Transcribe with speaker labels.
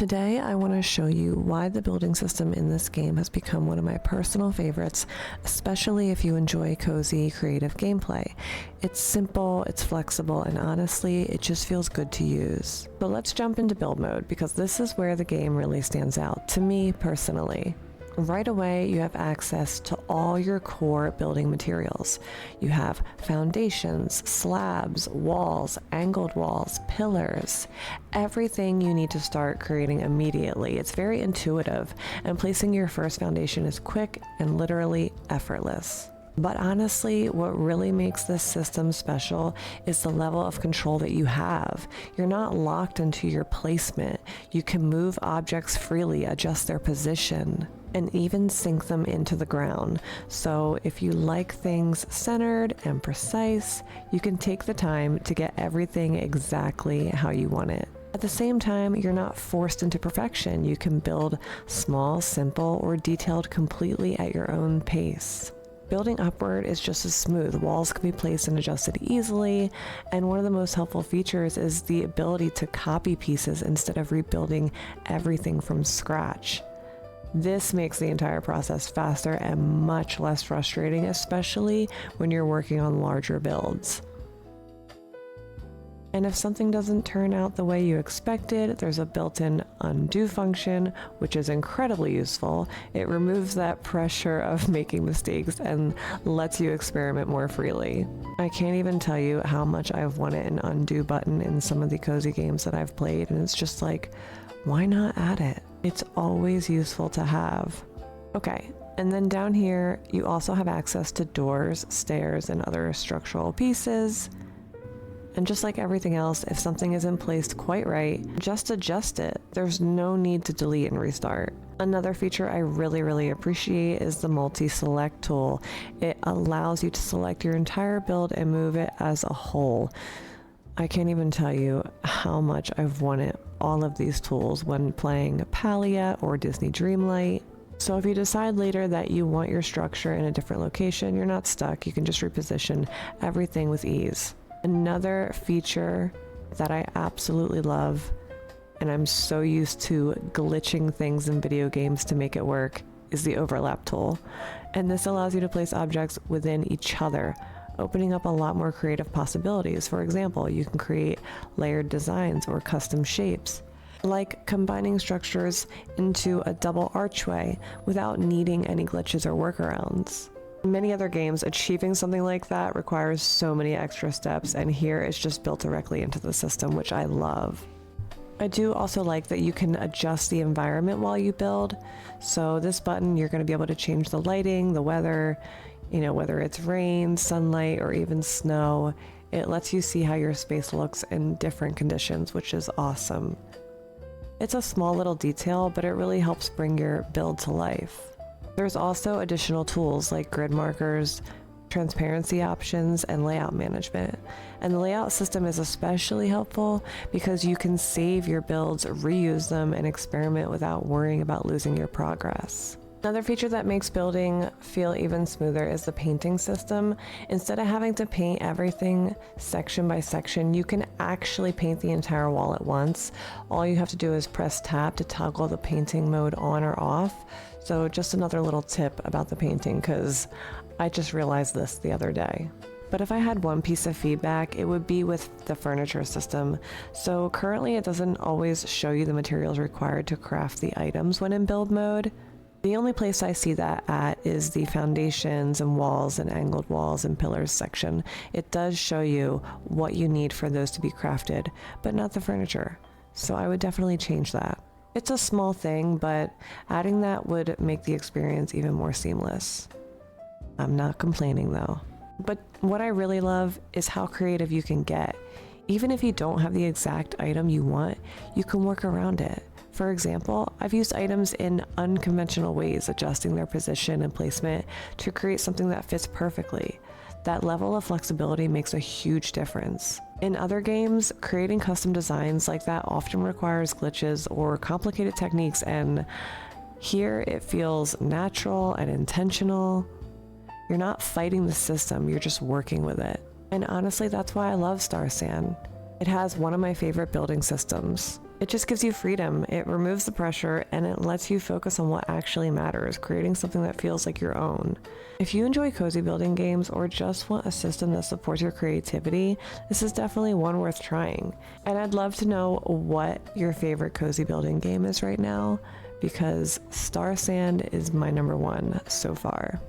Speaker 1: Today I want to show you why the building system in this game has become one of my personal favorites, especially if you enjoy cozy, creative gameplay. It's simple, it's flexible, and honestly, it just feels good to use. So let's jump into build mode, because this is where the game really stands out, to me personally. Right away, you have access to all your core building materials. You have foundations, slabs, walls, angled walls, pillars, everything you need to start creating immediately. It's very intuitive, and placing your first foundation is quick and literally effortless. But honestly, what really makes this system special is the level of control that you have. You're not locked into your placement. You can move objects freely, adjust their position, and even sink them into the ground. So if you like things centered and precise, you can take the time to get everything exactly how you want it. At the same time, you're not forced into perfection. You can build small, simple, or detailed completely at your own pace. Building upward is just as smooth. Walls can be placed and adjusted easily, and one of the most helpful features is the ability to copy pieces instead of rebuilding everything from scratch. This makes the entire process faster and much less frustrating, especially when you're working on larger builds. And if something doesn't turn out the way you expected, there's a built-in undo function, which is incredibly useful. It removes that pressure of making mistakes and lets you experiment more freely. I can't even tell you how much I've wanted an undo button in some of the cozy games that I've played, and it's just like, why not add it? It's always useful to have. Okay, and then down here, you also have access to doors, stairs, and other structural pieces. And just like everything else, if something isn't placed quite right, just adjust it. There's no need to delete and restart. Another feature I really appreciate is the multi-select tool. It allows you to select your entire build and move it as a whole. I can't even tell you how much I've wanted all of these tools when playing Palia or Disney Dreamlight. So if you decide later that you want your structure in a different location, you're not stuck. You can just reposition everything with ease. Another feature that I absolutely love, and I'm so used to glitching things in video games to make it work, is the overlap tool. And this allows you to place objects within each other, opening up a lot more creative possibilities. For example, you can create layered designs or custom shapes, like combining structures into a double archway without needing any glitches or workarounds. In many other games, achieving something like that requires so many extra steps, and here it's just built directly into the system, which I love. I do also like that you can adjust the environment while you build. So this button, you're going to be able to change the lighting, the weather, whether it's rain, sunlight, or even snow. It lets you see how your space looks in different conditions, which is awesome. It's a small little detail, but it really helps bring your build to life. There's also additional tools like grid markers, transparency options, and layout management. And the layout system is especially helpful because you can save your builds, reuse them, and experiment without worrying about losing your progress. Another feature that makes building feel even smoother is the painting system. Instead of having to paint everything section by section, you can actually paint the entire wall at once. All you have to do is press tab to toggle the painting mode on or off. So just another little tip about the painting, because I just realized this the other day. But if I had one piece of feedback, it would be with the furniture system. So currently it doesn't always show you the materials required to craft the items when in build mode. The only place I see that at is the foundations and walls and angled walls and pillars section. It does show you what you need for those to be crafted, but not the furniture. So I would definitely change that. It's a small thing, but adding that would make the experience even more seamless. I'm not complaining though. But what I really love is how creative you can get. Even if you don't have the exact item you want, you can work around it. For example, I've used items in unconventional ways, adjusting their position and placement to create something that fits perfectly. That level of flexibility makes a huge difference. In other games, creating custom designs like that often requires glitches or complicated techniques, and here it feels natural and intentional. You're not fighting the system, you're just working with it. And honestly, that's why I love Starsand. It has one of my favorite building systems. It just gives you freedom, it removes the pressure, and it lets you focus on what actually matters, creating something that feels like your own. If you enjoy cozy building games or just want a system that supports your creativity, this is definitely one worth trying. And I'd love to know what your favorite cozy building game is right now, because Starsand is my number one so far.